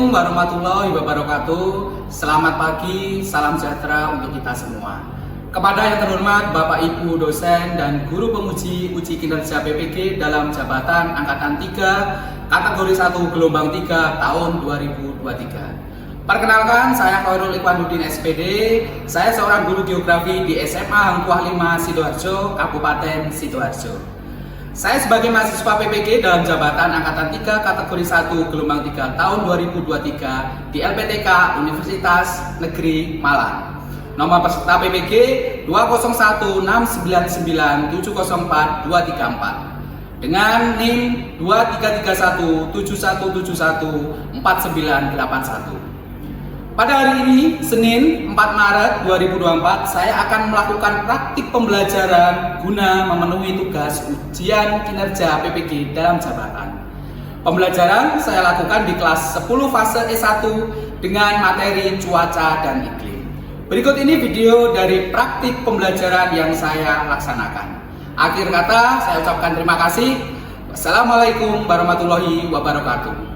Assalamualaikum warahmatullahi wabarakatuh. Selamat pagi, salam sejahtera untuk kita semua. Kepada yang terhormat Bapak Ibu dosen dan guru penguji uji kinerja PPG dalam jabatan angkatan 3 kategori 1 gelombang 3 tahun 2023. Perkenalkan, saya Khairul Ikhwanuddin SPD. Saya seorang guru geografi di SMA Hangkuah 5 Sidoarjo, Kabupaten Sidoarjo. Saya sebagai mahasiswa PPG dalam jabatan angkatan 3 kategori 1 gelombang 3 tahun 2023 di LPTK Universitas Negeri Malang. Nomor peserta PPG 201699704 dengan NIM 233171714981. Pada hari ini, Senin 4 Maret 2024, saya akan melakukan praktik pembelajaran guna memenuhi tugas ujian kinerja PPG dalam jabatan. Pembelajaran saya lakukan di kelas 10 fase E1 dengan materi cuaca dan iklim. Berikut ini video dari praktik pembelajaran yang saya laksanakan. Akhir kata, saya ucapkan terima kasih. Wassalamualaikum warahmatullahi wabarakatuh.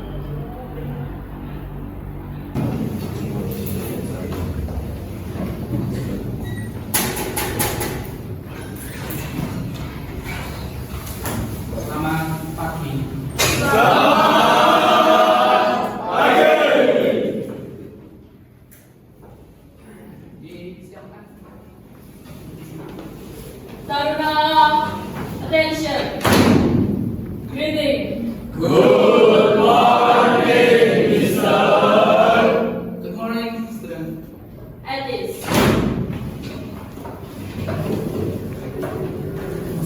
Attention. Greeting. Good morning, Mister. Good morning, student. Alice.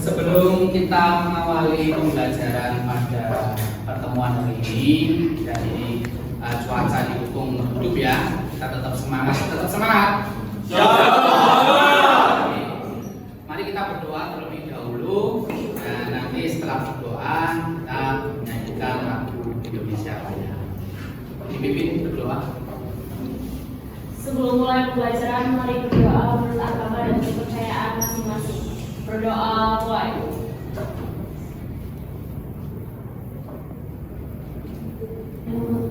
Sebelum kita mengawali pembelajaran pada pertemuan hari ini, dan ini cuaca didukung hidup ya, kita tetap semangat, Mari kita berdoa terlebih dahulu, dan nanti setelah berdoa kita menyanyikan lagu Indonesia Raya. Dipimpin berdoa. Sebelum mulai pembelajaran, mari berdoa menurut agama dan kepercayaan masing-masing. Berdoa mulai.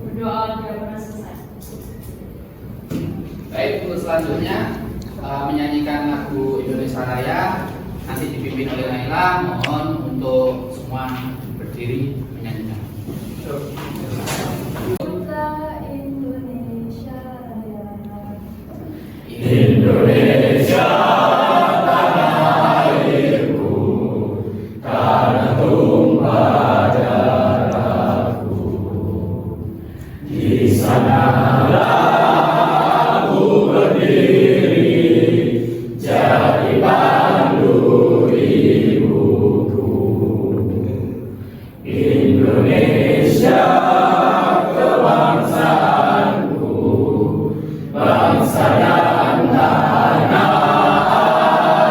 Berdoa tidak pernah selesai. Baik, untuk selanjutnya menyanyikan lagu Indonesia Raya nanti dipimpin oleh Naila. Mohon untuk semua berdiri menyanyikan. Indonesia Raya. Indonesia tanah airku, tanah tumpah darahku. Di sanalah aku berdiri, jadi pandu ibuku. Indonesia kebangsaanku, bangsa dan tanah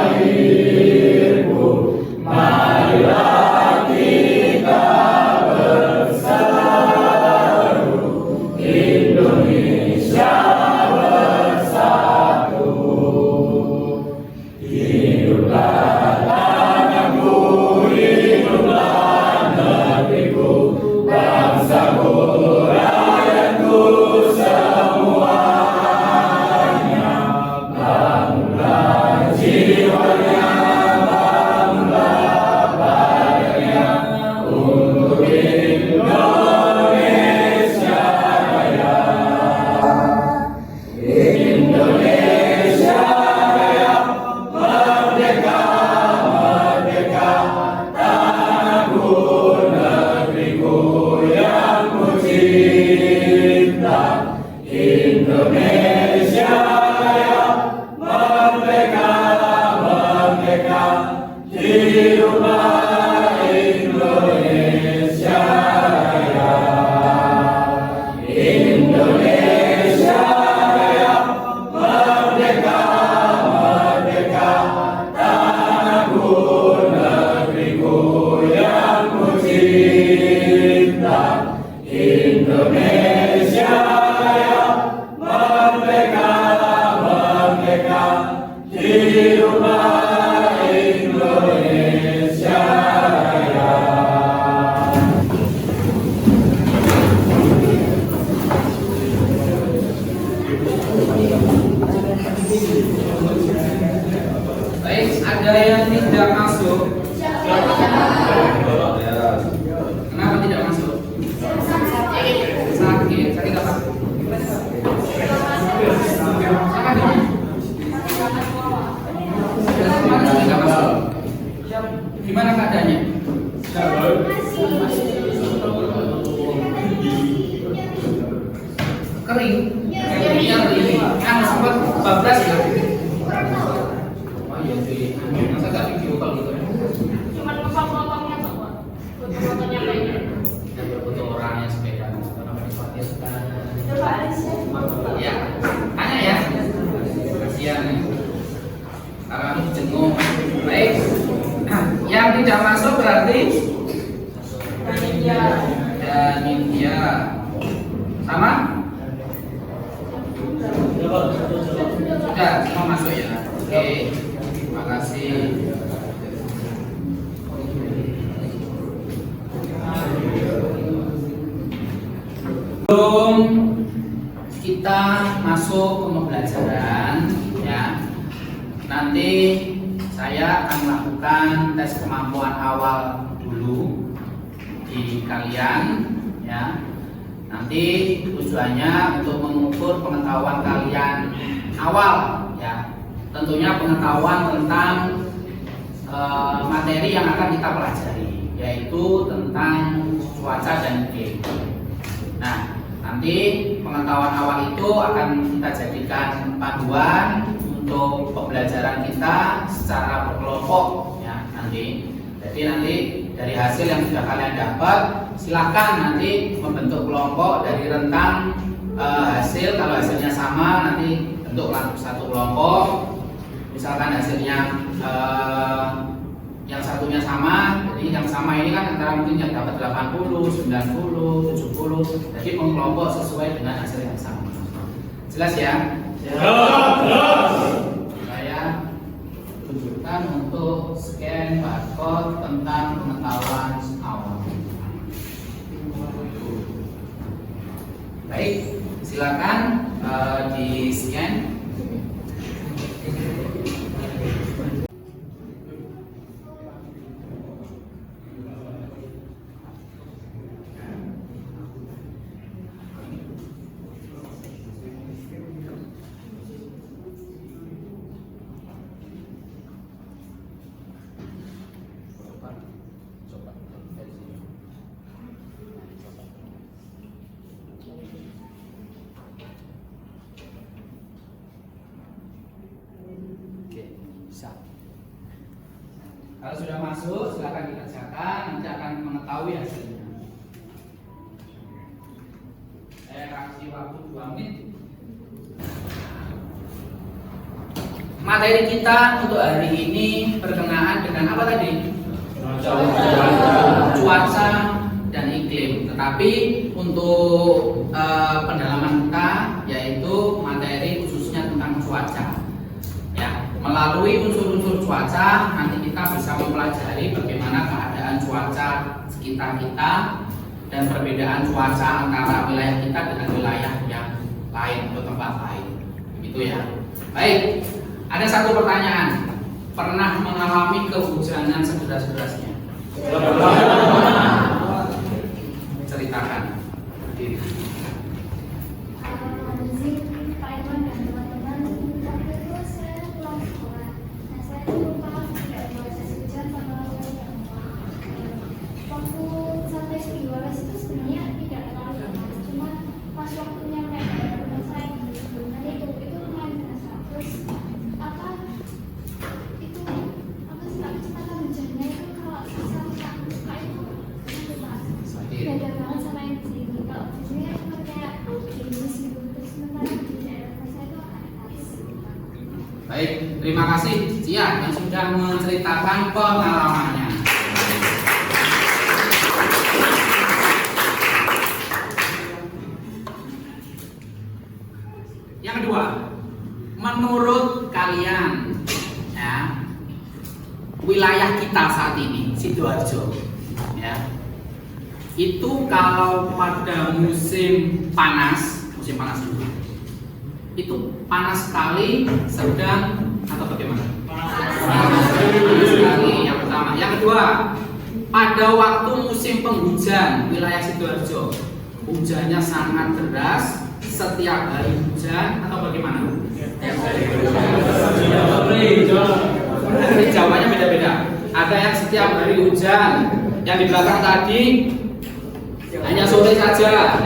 airku. Marilah kita bersatu, Indonesia bersatu. Hiduplah tanahku, hiduplah negeriku, bangsaku, rakyatku semuanya. Bangunlah jiwanya, bangunlah badannya untuk Indonesia Raya. Indonesia Raya, merdeka, merdeka, tanahku, negeriku yang ku cinta. Indonesia Raya, merdeka, merdeka, hiduplah Indonesia Raya. Indonesia Raya, merdeka, merdeka, tanahku, negeriku yang ku cinta. Indonesia Raya, merdeka, merdeka, hiduplah Indonesia Raya. Ada yang tidak masuk? Kenapa tidak masuk? Sakit. Sakit apa? Tidak masuk. Gimana keadaannya? Kering. Iya kering. Kan sempat bablas ya. Oh iya sih. Masa gak video call gitu ya? Cuma potong-potongnya kok, Pak. Foto-fotonya kayaknya. Dan berfoto orangnya sepeda. Karena menikmati sekali. Coba Alicia. Ya, tanya ya. Kasihan nih. Karena aku jenguk. Baik. Nah, yang tidak masuk berarti Panitia. dan India. Sama? Sudah, semua masuk ya. Oke. Terima kasih. Sebelum kita masuk ke pembelajaran ya, nanti saya akan melakukan tes kemampuan awal dulu di kalian ya. Nanti tujuannya untuk mengukur pengetahuan kalian awal ya. Tentunya pengetahuan tentang materi yang akan kita pelajari, yaitu tentang cuaca dan iklim. Nah, nanti pengetahuan awal itu akan kita jadikan panduan untuk pembelajaran kita secara berkelompok ya nanti. Jadi nanti dari hasil yang sudah kalian dapat, silakan nanti membentuk kelompok dari rentang hasil. Kalau hasilnya sama, nanti bentuk satu kelompok. Misalkan hasilnya yang satunya sama, jadi yang sama ini kan antara mungkin yang dapat 80, 90, 70. Jadi mengkelompok sesuai dengan hasil yang sama. Jelas ya? Saya tunjukkan untuk scan barcode tentang pengetahuan awal. Baik, silakan di scan. Kalau sudah masuk, silakan dikerjakan. Nanti akan mengetahui hasilnya. Saya kasih waktu 2 menit. Materi kita untuk hari ini berkenaan dengan apa tadi? Cuaca dan iklim. Tetapi untuk pendalaman kita yaitu materi khususnya tentang cuaca. Ya, melalui unsur-unsur cuaca nanti kita bisa mempelajari bagaimana keadaan cuaca sekitar kita dan perbedaan cuaca antara wilayah kita dengan wilayah yang lain atau tempat lain. Begitu ya. Baik, ada satu pertanyaan. Pernah mengalami kehujanan sederas-derasnya? Ceritakan. Baik, terima kasih Cia yang sudah menceritakan pengalamannya. Yang kedua, menurut kalian ya, wilayah kita saat ini Sidoarjo ya, itu kalau pada musim panas dulu, itu panas sekali, sedang, atau bagaimana? Yang kedua, pada waktu musim penghujan wilayah Sidoarjo, hujannya sangat deras, setiap hari hujan atau bagaimana? Jawabannya beda-beda. Ada yang setiap hari hujan, yang di belakang tadi hanya sore saja,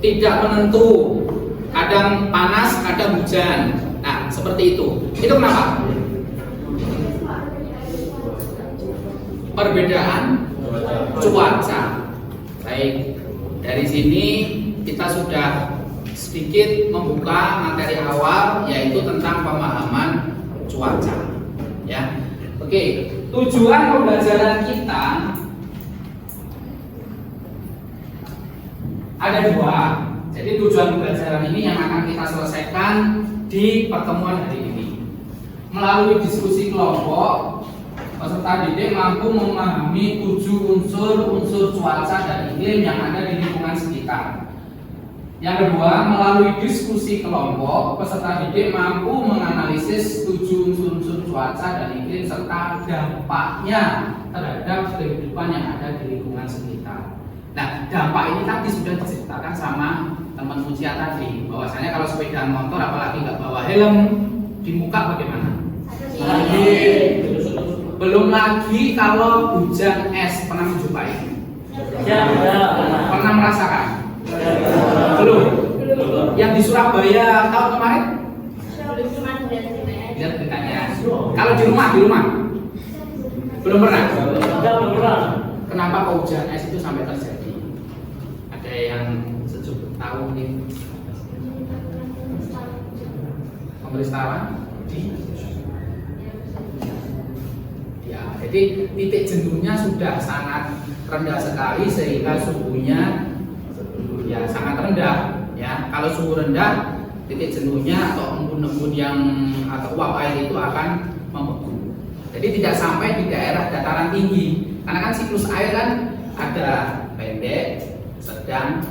tidak menentu, kadang panas, kadang hujan. Nah, seperti itu. Itu kenapa? Perbedaan cuaca. Baik, dari sini kita sudah sedikit membuka materi awal, yaitu tentang pemahaman cuaca. Ya, oke. Tujuan pembelajaran kita ada dua. Jadi tujuan pembelajaran ini yang akan kita selesaikan di pertemuan hari ini. Melalui diskusi kelompok, peserta didik mampu memahami 7 unsur cuaca dan iklim yang ada di lingkungan sekitar. Yang kedua, melalui diskusi kelompok, peserta didik mampu menganalisis 7 unsur cuaca dan iklim serta dampaknya terhadap kehidupan yang ada di lingkungan sekitar. Nah, dampak ini tadi sudah diceritakan sama teman ujian tadi, bahwasanya kalau sepeda motor apalagi nggak bawa helm di muka bagaimana? Belum lagi kalau hujan es, pernah menjumpai? Pernah merasakan? Belum. Yang di Surabaya tahun kemarin? Lihat beritanya. Kalau di rumah? Belum pernah. Kenapa kok hujan es itu sampai terjadi? Ada yang sejuk tahu mungkin? Pemberitahuan? Ya, jadi titik jenuhnya sudah sangat rendah sekali sehingga suhunya ya sangat rendah. Ya, kalau suhu rendah, titik jenuhnya atau embun-embun yang atau uap air itu akan membeku. Jadi tidak sampai di daerah dataran tinggi, karena kan siklus air kan ada pendek, sedang,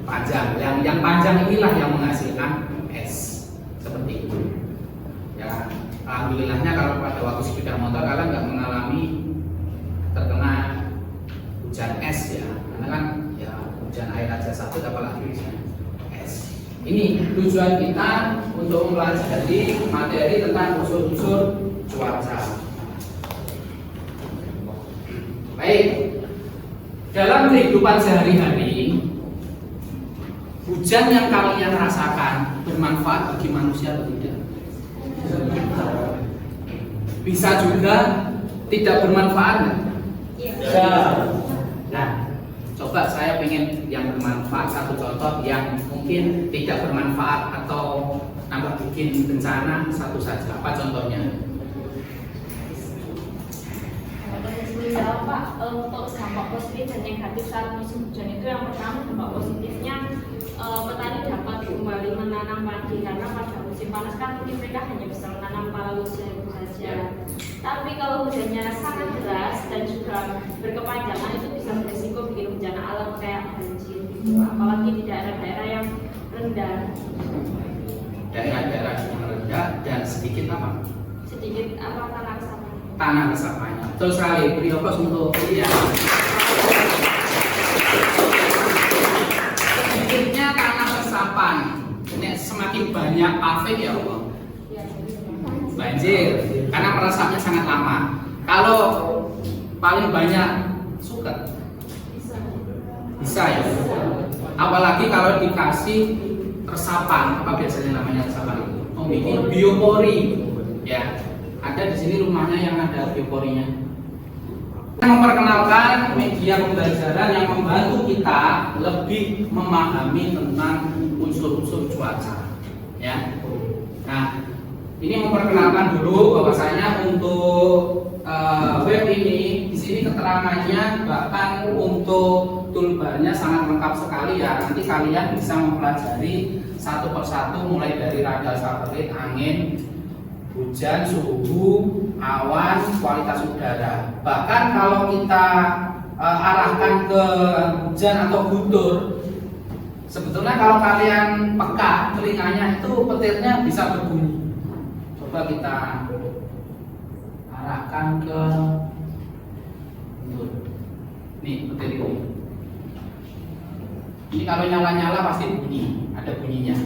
panjang. Yang panjang inilah yang menghasilkan es seperti itu. Ya, alhamdulillahnya kalau pada waktu sepeda motor kalian nggak mengalami terkena hujan es ya, karena kan ya hujan air aja satu, apalagi hujan es. Ini tujuan kita untuk mempelajari materi tentang unsur-unsur cuaca. Baik, dalam kehidupan sehari-hari, hujan yang kalian rasakan bermanfaat bagi manusia atau tidak? Bisa juga tidak bermanfaat. Iya. Nah, coba saya pengen yang bermanfaat, satu contoh yang mungkin tidak bermanfaat atau nambah bikin bencana, satu saja. Apa contohnya? Jawab Pak, untuk dampak positif dan negatif saat musim hujan itu yang pertama dampak positifnya petani dapat kembali menanam padi, karena pada musim panas kan mungkin mereka hanya bisa menanam pala hujan saja. Tapi kalau hujannya sangat deras dan juga berkepanjangan itu bisa berisiko bikin bencana alam kayak banjir gitu. Apalagi di daerah-daerah yang rendah. Daerah-daerah yang rendah dan sedikit apa? Sedikit apa tanah resapan. Tanah resapannya. Betul sekali. Beri aplaus untuk ya. Sedikitnya tanah resapan. Ini semakin banyak paving ya Allah. Banjir, karena meresapnya sangat lama. Kalau paling banyak suket, bisa ya. Apalagi kalau dikasih resapan, apa biasanya namanya resapan itu? Membuat biopori, ya. Ada di sini rumahnya yang ada bioporinya. Memperkenalkan media pembelajaran yang membantu kita lebih memahami tentang unsur-unsur cuaca, ya. Nah, ini memperkenalkan dulu bahwasanya untuk web ini di sini keterangannya bahkan untuk toolbarnya sangat lengkap sekali ya. Nanti kalian bisa mempelajari satu persatu mulai dari radar satelit, angin, hujan, suhu, awan, kualitas udara. Bahkan kalau kita arahkan ke hujan atau guntur, sebetulnya kalau kalian peka telinganya itu petirnya bisa berbunyi. Coba kita arahkan ke nih petir ini. Ini kalau nyala-nyala pasti bunyi, ada bunyinya.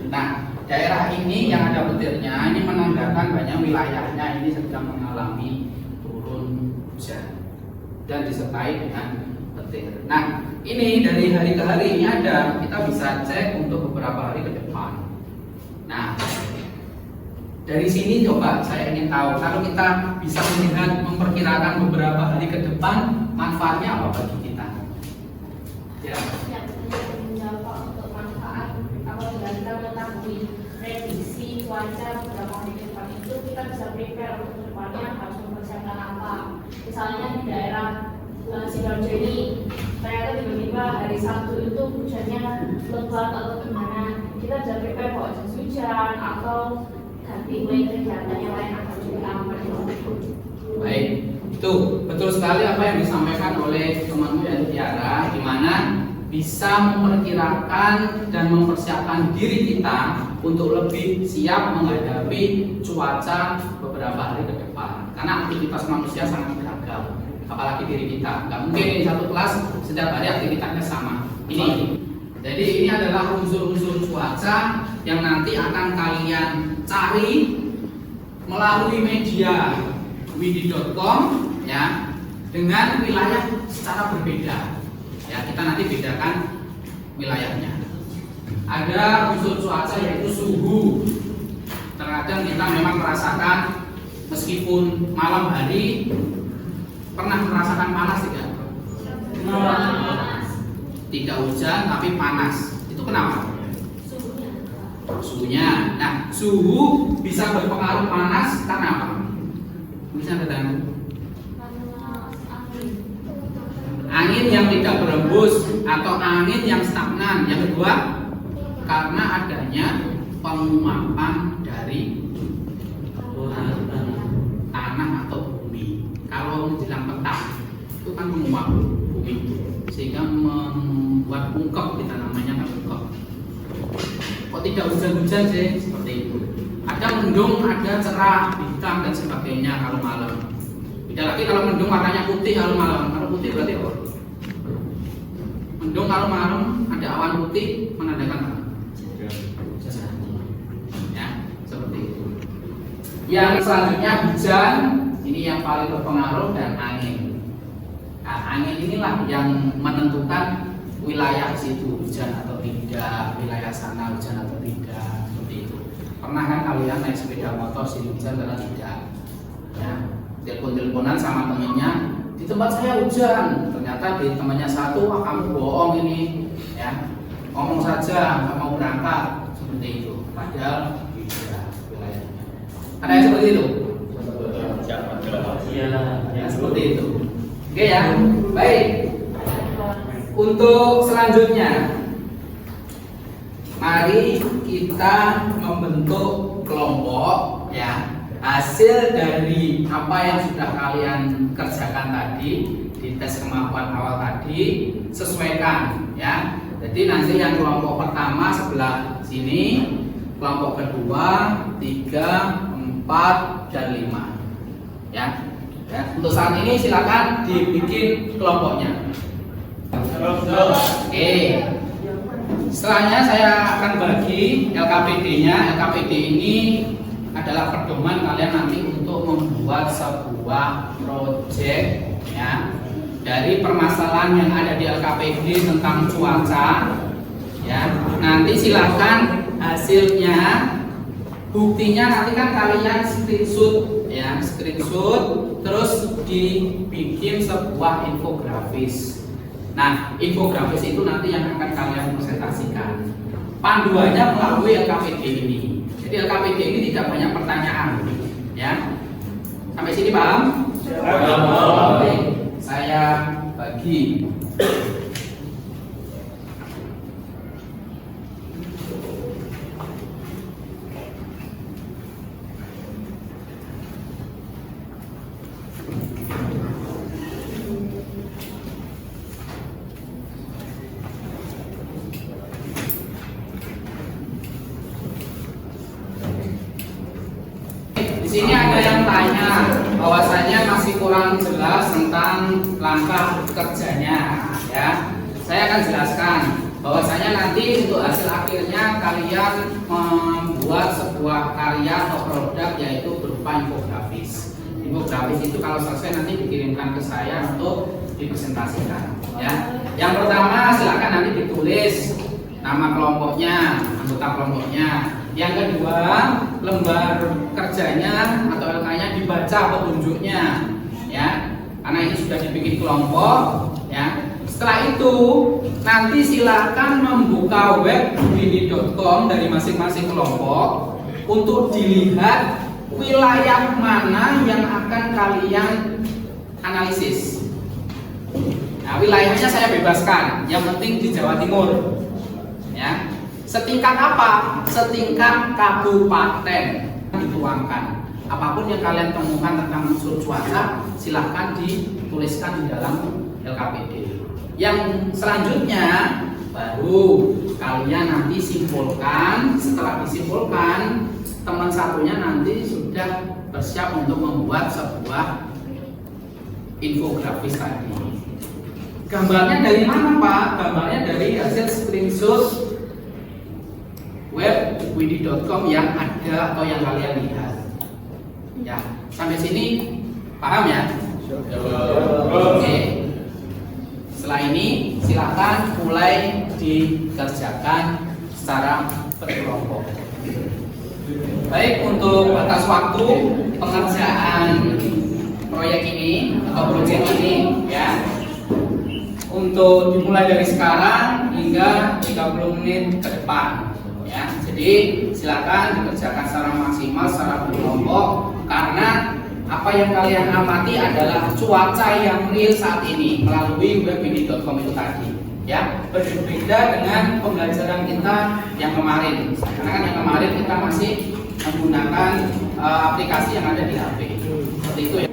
Nah, daerah ini yang ada petirnya ini menandakan banyak wilayahnya ini sedang mengalami turun hujan dan disertai dengan petir. Nah, ini dari hari ke hari ini ada, kita bisa cek untuk beberapa hari ke depan. Nah, dari sini coba saya ingin tahu kalau kita bisa melihat memperkirakan beberapa hari ke depan, manfaatnya apa bagi kita? Ya. Yang menjawab untuk manfaat apabila kita mengetahui prediksi cuaca beberapa hari ke depan itu, kita bisa prepare untuk kedepannya harus mempersiapkan apa. Misalnya di daerah Sidoarjo ini ternyata tiba-tiba hari Sabtu itu hujannya lebat atau gimana, kita bisa prepare bawa jas hujan atau ganti mulai kegiatan yang lain agar juga aman. Baik, itu betul sekali apa yang disampaikan oleh temanmu yaitu Tiara, di mana bisa memperkirakan dan mempersiapkan diri kita untuk lebih siap menghadapi cuaca beberapa hari ke depan. Karena aktivitas manusia sangat beragam, apalagi diri kita. Nggak mungkin di satu kelas setiap hari aktivitasnya sama. Jadi ini adalah unsur-unsur cuaca yang nanti akan kalian cari melalui media widi.com ya, dengan wilayah secara berbeda. Ya, kita nanti bedakan wilayahnya. Ada unsur cuaca yaitu suhu. Terkadang kita memang merasakan meskipun malam hari pernah merasakan panas tidak? Tidak hujan tapi panas. Itu kenapa? Suhunya. Nah, suhu bisa berpengaruh panas karena apa? Bisa terdengar? Angin yang tidak berembus atau angin yang stagnan. Yang kedua, karena adanya penguapan dari tanah atau bumi. Kalau menjelang petang itu kan menguap bumi sehingga membuat ungkep, kita namanya kan ungkep. Kok tidak hujan-hujan sih? Seperti itu. Ada mendung, ada cerah, bintang dan sebagainya kalau malam. Beda lagi kalau mendung warnanya putih kalau malam. Kalau putih berarti apa? Mendung kalau malam ada awan putih menandakan apa? Ya, seperti itu. Yang selanjutnya hujan, ini yang paling berpengaruh, dan angin. Nah, angin inilah yang menentukan wilayah situ hujan atau tidak, wilayah sana hujan atau tidak, seperti itu. Pernah kan kalian naik sepeda motor situ hujan karena tidak? Ya, telepon-teleponan sama temennya, di tempat saya hujan. Ternyata di temannya satu, wah kamu bohong ini, ya, ngomong saja nggak mau berangkat, seperti itu. Padahal tidak wilayahnya. Ada yang seperti itu? Ya, seperti itu. Oke ya, baik. Untuk selanjutnya, mari kita membentuk kelompok ya. Hasil dari apa yang sudah kalian kerjakan tadi di tes kemampuan awal tadi, sesuaikan ya. Jadi nanti yang kelompok pertama sebelah sini, kelompok kedua 3, 4, dan 5 ya. Untuk saat ini silakan dibikin kelompoknya. Oke. Setelahnya saya akan bagi LKPD-nya. LKPD ini adalah pedoman kalian nanti untuk membuat sebuah proyek ya, dari permasalahan yang ada di LKPD tentang cuaca ya. Nanti silakan hasilnya, buktinya nanti kan kalian screenshot ya, screenshot terus dibikin sebuah infografis. Nah, infografis itu nanti yang akan kalian presentasikan. Panduannya melalui LKPD ini. Jadi LKPD ini tidak banyak pertanyaan, ya. Sampai sini paham? Oke, saya bagi. Di sini ada yang tanya, bahwasanya masih kurang jelas tentang langkah kerjanya ya. Saya akan jelaskan bahwasanya nanti untuk hasil akhirnya kalian membuat sebuah karya atau produk yaitu berupa infografis. Infografis itu kalau selesai nanti dikirimkan ke saya untuk dipresentasikan ya. Yang pertama silakan nanti ditulis nama kelompoknya, anggota kelompoknya. Yang kedua, lembar kerjanya atau LK-nya dibaca petunjuknya ya. Karena ini sudah dibikin kelompok ya. Setelah itu nanti silakan membuka web widi.com dari masing-masing kelompok untuk dilihat wilayah mana yang akan kalian analisis. Nah, wilayahnya saya bebaskan, yang penting di Jawa Timur. Ya. Setingkat apa? Setingkat kabupaten dituangkan. Apapun yang kalian temukan tentang unsur cuaca, silahkan dituliskan di dalam LKPD. Yang selanjutnya baru kalian nanti simpulkan. Setelah disimpulkan, teman satunya nanti sudah bersiap untuk membuat sebuah infografis tadi. Gambarnya dari mana Pak? Gambarnya dari hasil screenshot web widi.com yang ada atau yang kalian lihat. Ya, sampai sini paham ya? Oke. Setelah ini silakan mulai dikerjakan secara berkelompok. Baik, untuk batas waktu pengerjaan proyek ini atau proyek ini ya, untuk dimulai dari sekarang hingga 30 menit ke depan ya. Jadi silakan dikerjakan secara maksimal, secara berkelompok, karena apa yang kalian amati adalah cuaca yang real saat ini melalui webwidi.com itu tadi ya. Berbeda dengan pembelajaran kita yang kemarin, karena kan yang kemarin kita masih menggunakan aplikasi yang ada di HP seperti itu ya.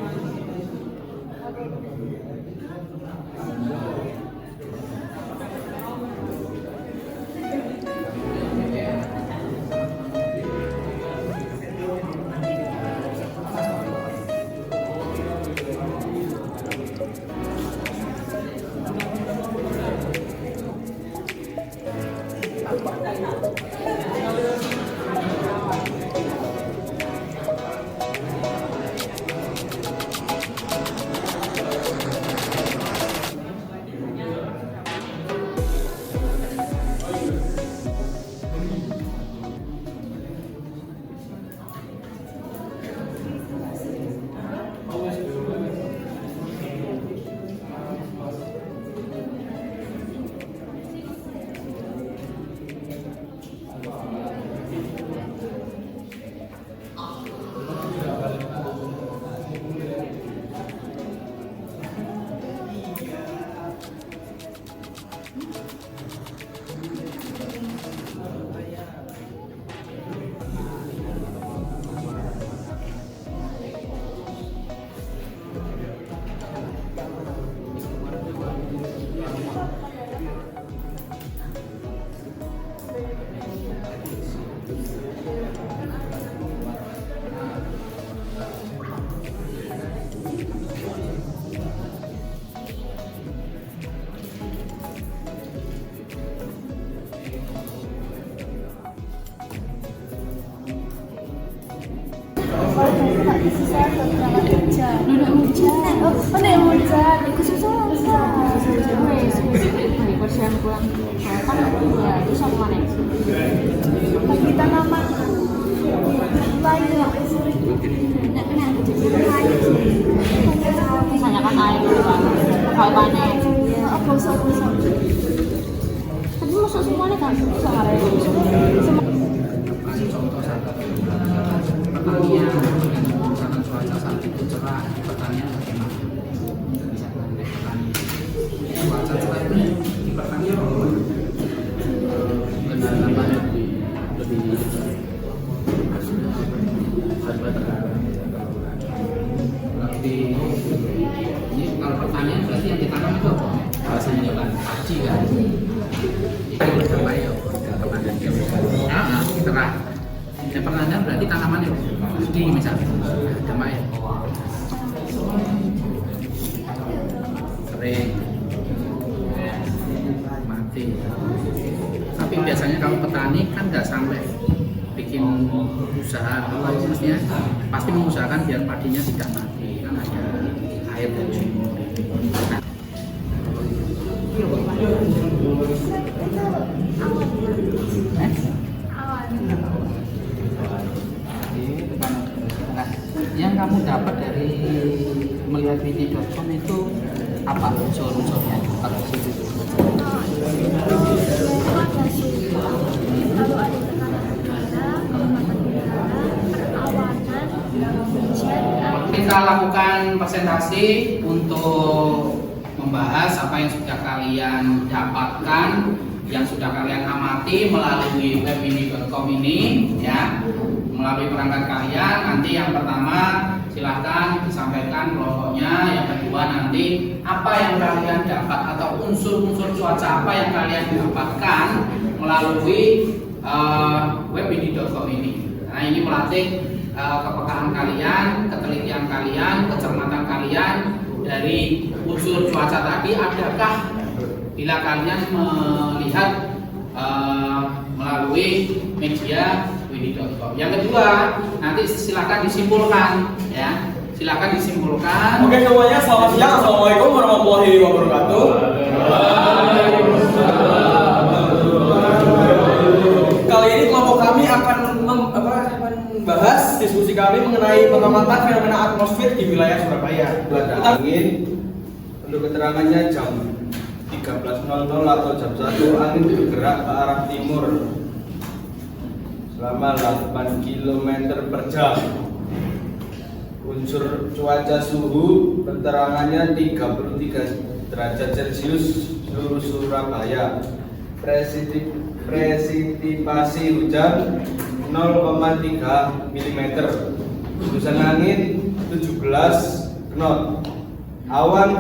Misalnya kan air kalau panen tapi masuk semuanya kan bisa Kasih contoh satu pertanian dengan misalkan cuaca saat itu cerah, pertanian bagaimana? Bisa mengenai pertanian. Cuaca cerah itu di pertanian bagaimana? Benar apa lebih lebih ini kalau pertanian berarti yang ditanam itu apa? Bahasanya juga padi kan? Itu berapa ya? Cerah. Yang pertanian berarti tanamannya padi misalnya, damai. Kering. Mati. Tapi biasanya kalau petani kan nggak sampai bikin usaha apa itu mestinya pasti mengusahakan biar padinya tidak mati kan ada air dan sumur. Nah, yang kamu dapat dari melihat wini.com itu apa unsur-unsurnya? Atau kita lakukan presentasi untuk membahas apa yang sudah kalian dapatkan, yang sudah kalian amati melalui webini.com ini ya, melalui perangkat kalian. Nanti yang pertama silahkan disampaikan kelompoknya, yang kedua nanti apa yang kalian dapat atau unsur-unsur cuaca apa yang kalian dapatkan melalui webini.com ini. Nah, ini melatih kepekaan kalian, ketelitian kalian, kecermatan kalian dari unsur cuaca tadi. Adakah bila kalian melihat melalui media wini.com. Yang kedua, nanti silakan disimpulkan ya. Silakan disimpulkan. Oke semuanya, selamat siang. Assalamualaikum warahmatullahi wabarakatuh. Kali ini kelompok kami akan membahas diskusi kami mengenai pengamatan fenomena atmosfer di wilayah Surabaya. Angin untuk keterangannya jam 13.00 atau jam 1 angin bergerak ke arah timur selama 8 km per jam. Unsur cuaca suhu keterangannya 33 derajat Celcius seluruh Surabaya. Presitipasi hujan 0,3 mm. Hembusan angin 17 knot. Awan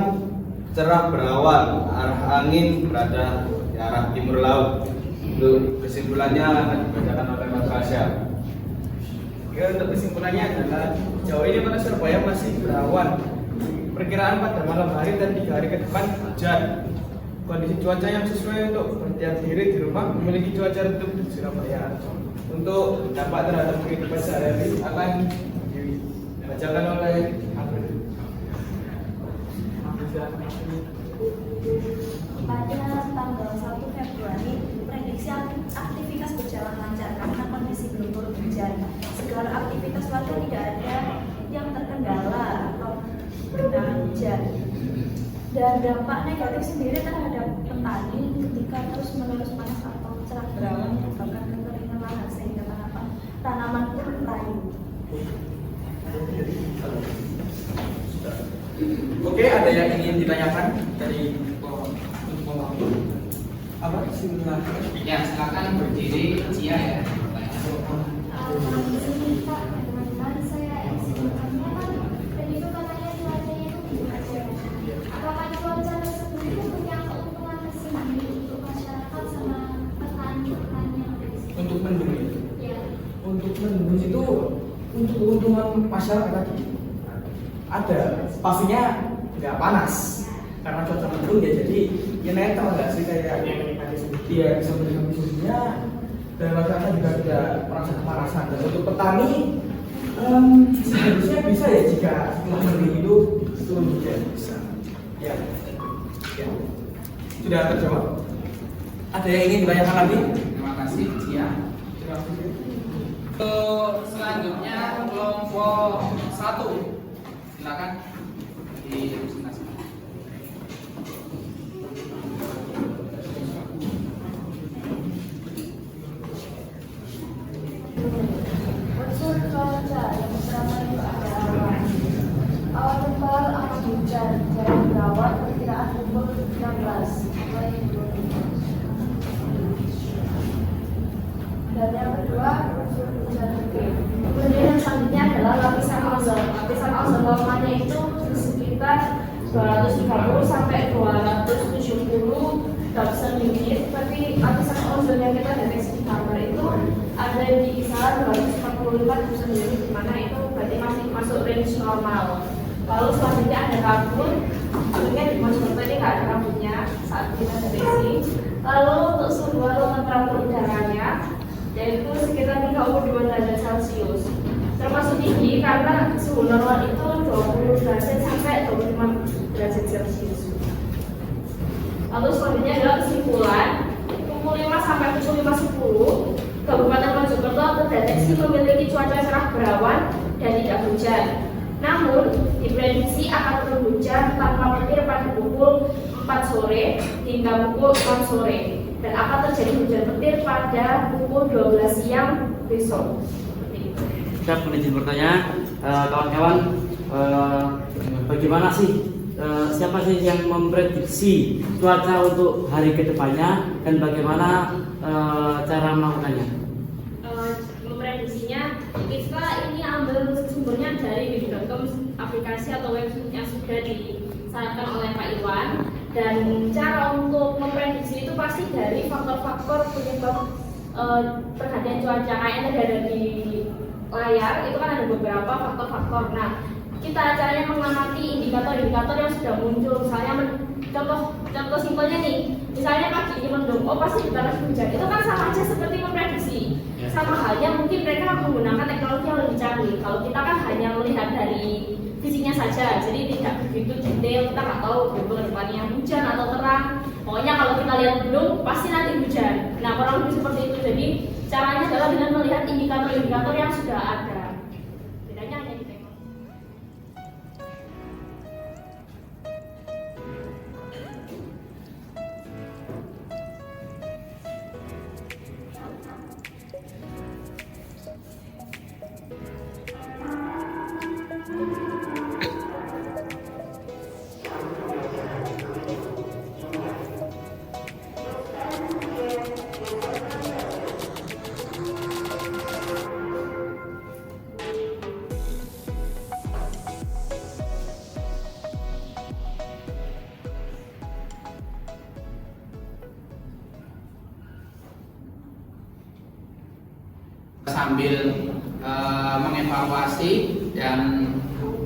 cerah berawan, arah angin berada di arah timur laut. Untuk kesimpulannya akan dibacakan oleh Mas Rasya. Oke, untuk kesimpulannya adalah sejauh ini kota Surabaya masih berawan. Perkiraan pada malam hari dan 3 hari ke depan hujan. Kondisi cuaca yang sesuai untuk berdiam diri di rumah memiliki cuaca redup di Surabaya. Untuk dampak terhadap kehidupan sehari-hari akan dibacakan oleh April. Pada tanggal 1 Februari, prediksi aktivitas berjalan lancar karena kondisi belum turun hujan. Segala aktivitas warga tidak ada yang terkendala atau terkena hujan. Dan dampak negatif sendiri terhadap petani ketika terus menerus panas atau cerah berawan menyebabkan kekeringan lahan sehingga tanaman pun layu. Oke, ada yang ingin ditanyakan dari apa? Silakan. Ya, silakan berdiri Cia ya. Teman-teman, saya sebutkannya kan dan itu katanya cuacanya itu berubah. Apakah cuaca tersebut itu punya keuntungan tersendiri untuk masyarakat sama petani-petani yang ada di sini? Untuk mendung itu. Ya. Untuk mendung itu untuk keuntungan masyarakat tadi ada, pastinya nggak panas karena cuaca mendung ya, jadi ya netral nggak sih, kayak dia bisa memberikan suhunya dan masyarakat juga tidak merasa kepanasan. Dan untuk petani seharusnya bisa ya jika setelah mendung itu turun hujan bisa. Ya. Sudah terjawab. Ada yang ingin ditanyakan lagi? Terima kasih Cia. Selanjutnya kelompok 1. Silakan dipresentasikan. Unsur cuaca yang pertama itu ada awan. Awan tebal akan hujan, jarak berawan, perkiraan umur 16. Dan yang kedua unsur hujan bukit. Kemudian yang selanjutnya adalah lapisan ozon. Lapisan ozon bawahnya itu sekitar 230 sampai 270 Dobson unit, tapi lapisan ozon yang kita deteksi di kamar itu ada di kisaran 245 Dobson unit, di mana itu berarti masih masuk range normal. Lalu selanjutnya ada rambut. Sebenarnya di Mas Dokter ini nggak ada rambutnya saat kita deteksi. Lalu untuk suhu atau temperatur udaranya yaitu sekitar 32 derajat Celcius. Termasuk tinggi karena suhu normal itu 20 derajat sampai 25 derajat Celcius. Lalu selanjutnya adalah kesimpulan. Pukul 5 sampai pukul 5.10 Kabupaten Mojokerto terdeteksi memiliki cuaca cerah berawan dan tidak hujan. Namun, diprediksi akan turun hujan tanpa petir pada pukul 4 sore hingga pukul 6 sore dan akan terjadi hujan petir pada pukul 12 siang besok. Seperti itu. Siap, izin bertanya, kawan-kawan, bagaimana sih siapa sih yang memprediksi cuaca untuk hari kedepannya dan bagaimana cara melakukannya? Memprediksinya kita ini ambil sumbernya dari wiki.com, aplikasi atau website yang sudah disarankan oleh Pak Iwan. Dan cara untuk memprediksi itu pasti dari faktor-faktor penyebab perhatian cuaca. Kayak yang tadi ada di layar itu kan ada beberapa faktor-faktor. Nah, kita caranya mengamati indikator-indikator yang sudah muncul. Misalnya contoh simpelnya nih, misalnya pagi ini mendung, oh pasti dibahas hujan. Itu kan sama aja seperti memprediksi. Sama halnya mungkin mereka menggunakan teknologi yang lebih canggih. Kalau kita kan hanya melihat dari fisiknya saja, jadi tidak begitu detail. Kita nggak tahu depannya hujan atau terang. Pokoknya kalau kita lihat mendung, pasti nanti hujan. Nah, kurang lebih seperti itu. Jadi caranya adalah dengan melihat indikator-indikator yang sudah ada. Bedanya hanya di teknologi. Sambil mengevaluasi dan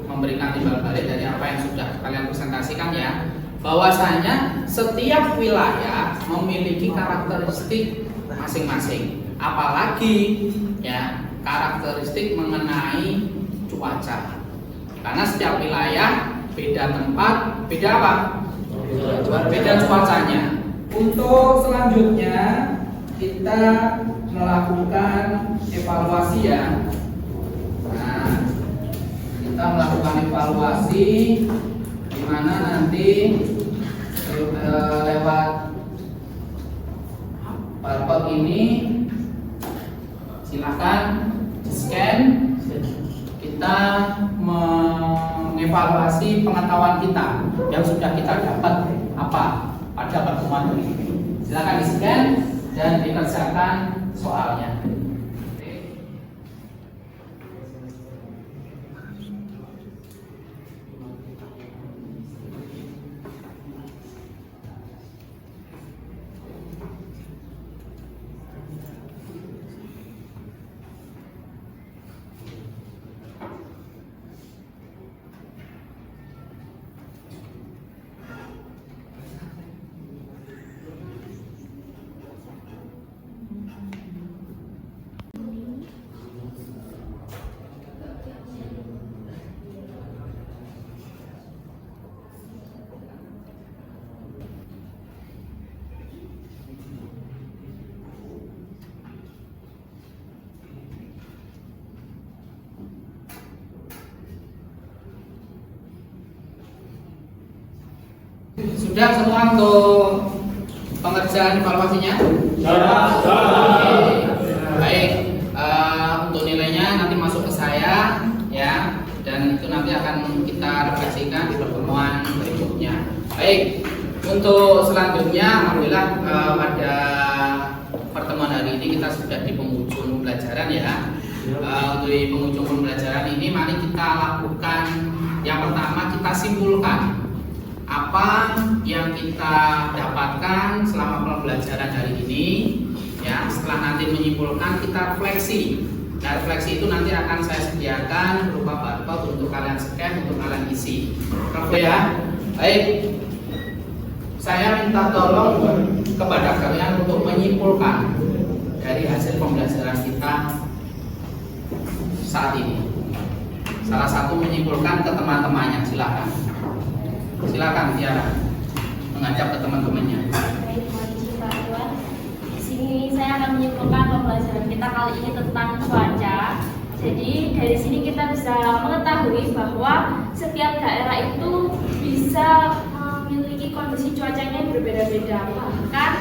memberikan timbal balik dari apa yang sudah kalian presentasikan ya, bahwasanya setiap wilayah memiliki karakteristik masing-masing, apalagi ya karakteristik mengenai cuaca, karena setiap wilayah beda tempat, beda apa? Beda cuacanya. Untuk selanjutnya kita melakukan evaluasi ya. Nah, kita melakukan evaluasi di mana nanti lewat barcode ini silakan di-scan. Kita mengevaluasi pengetahuan kita yang sudah kita dapat apa pada pertemuan ini. Silakan di-scan dan dikerjakan soalnya. Sudah semua untuk pengerjaan evaluasinya? Baik, untuk nilainya nanti masuk ke saya ya, dan itu nanti akan kita refleksikan di pertemuan berikutnya. Baik, untuk selanjutnya alhamdulillah pada pertemuan hari ini kita sudah di penghujung pembelajaran ya. Untuk di penghujung pembelajaran ini mari kita lakukan yang pertama, kita simpulkan apa yang kita dapatkan selama pembelajaran hari ini ya. Setelah nanti menyimpulkan, kita refleksi Nah, refleksi itu nanti akan saya sediakan berupa barcode untuk kalian scan, untuk kalian isi. Oke ya. Baik. Saya minta tolong kepada kalian untuk menyimpulkan dari hasil pembelajaran kita saat ini. Salah satu menyimpulkan ke teman-temannya, silakan. Silakan Tiara mengajak ke teman-temannya. Baik, mohon izin Pak Iwan. Di sini saya akan menyimpulkan pembelajaran kita kali ini tentang cuaca. Jadi dari sini kita bisa mengetahui bahwa setiap daerah itu bisa memiliki kondisi cuacanya yang berbeda-beda. Bahkan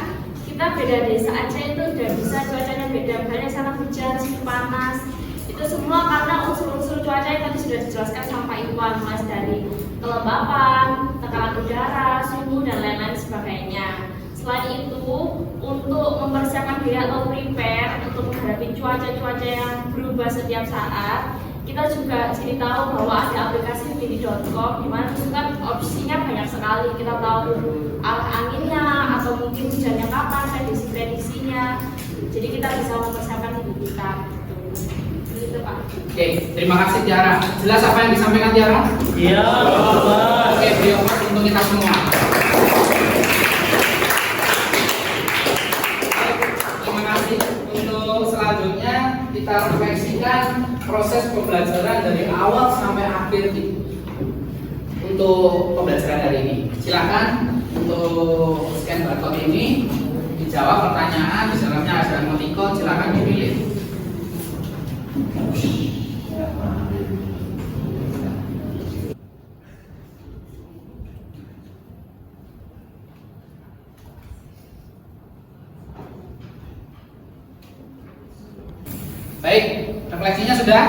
kita beda desa aja itu udah bisa cuacanya beda. Misalnya sana hujan, sini panas. Itu semua karena unsur-unsur cuaca yang tadi sudah dijelaskan sama Pak Iwan, mulai dari kelembapan, tekanan udara, suhu, dan lain-lain sebagainya. Selain itu, untuk mempersiapkan diri atau prepare untuk menghadapi cuaca-cuaca yang berubah setiap saat, kita juga jadi tahu bahwa ada aplikasi windy.com di mana itu kan opsinya banyak sekali. Kita tahu arah anginnya atau mungkin hujannya kapan, prediksi-prediksinya. Jadi kita bisa mempersiapkan diri kita. Begitu Pak. Oke, terima kasih Tiara. Jelas apa yang disampaikan Tiara? Iya, Pak. Oke, beri hormat untuk kita semua. Terima kasih. Untuk selanjutnya kita refleksikan proses pembelajaran dari awal sampai akhir untuk pembelajaran hari ini. Silakan untuk scan barcode ini, dijawab pertanyaan, di dalamnya ada emoticon, silakan dipilih. Baik, refleksinya sudah?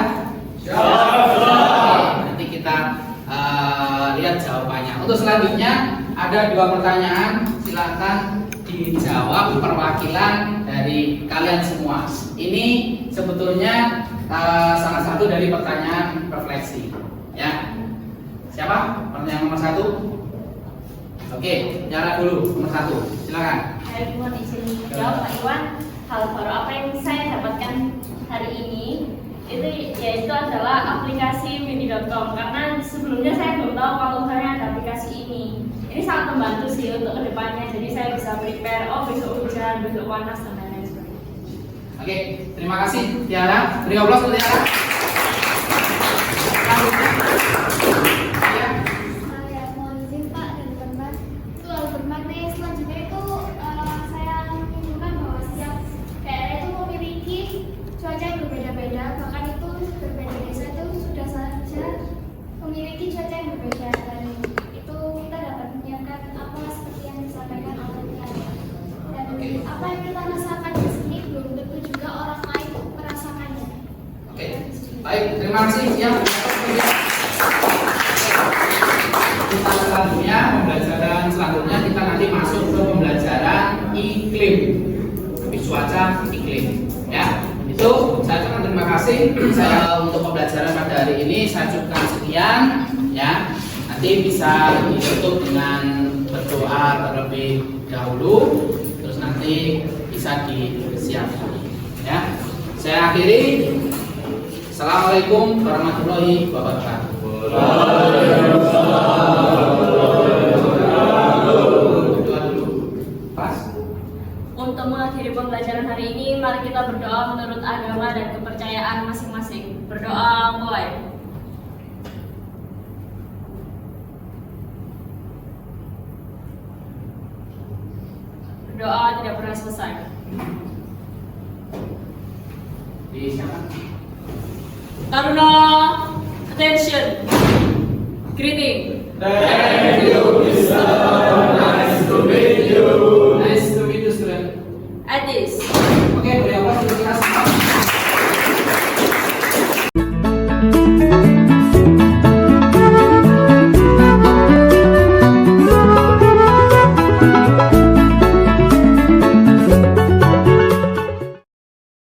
Oke, nanti kita lihat jawabannya. Untuk selanjutnya ada 2 pertanyaan, silakan dijawab perwakilan dari kalian semua. Ini sebetulnya salah satu dari pertanyaan refleksi. Ya, siapa? Pertanyaan nomor 1. Oke, Tiara dulu nomor 1. Silakan. Saya mohon izin jawab Pak Iwan. Hal baru apa yang saya dapatkan hari ini itu yaitu adalah aplikasi windy.com, karena sebelumnya saya belum tahu kalau misalnya ada aplikasi ini. Ini sangat membantu sih untuk kedepannya, jadi saya bisa prepare, oh besok hujan, besok panas, dan lain-lain sebagainya. Oke, terima kasih Tiara. Beri aplaus untuk Tiara. Saya mohon izin Pak dan teman-teman. Itu hal bermakna selanjutnya itu saya menunjukkan bahwa setiap daerah itu memiliki cuaca yang berbeda-beda, bahkan itu berbeda desa itu sudah saja memiliki cuaca yang berbeda, dan itu kita dapat menyiapkan apa seperti yang disampaikan oleh Tiara. Dan apa yang kita rasakan di sini belum tentu juga orang lain merasakannya. Oke, baik, terima kasih. Ya. Kita selanjutnya pembelajaran selanjutnya kita nanti masuk ke pembelajaran iklim, lebih cuaca iklim. Ya, itu saya ucapkan terima kasih. Saya untuk pembelajaran pada hari ini saya cukupkan sekian. Ya, nanti bisa ditutup dengan berdoa terlebih dahulu, terus nanti bisa disiapkan. Ya, saya akhiri. Assalamualaikum warahmatullahi wabarakatuh. Untuk mengakhiri pembelajaran hari ini, mari kita berdoa menurut agama dan kepercayaan masing-masing. Berdoa mulai. Berdoa tidak pernah selesai. Di siapa? Karuna, attention, greeting. Thank you, Mr. Nice to meet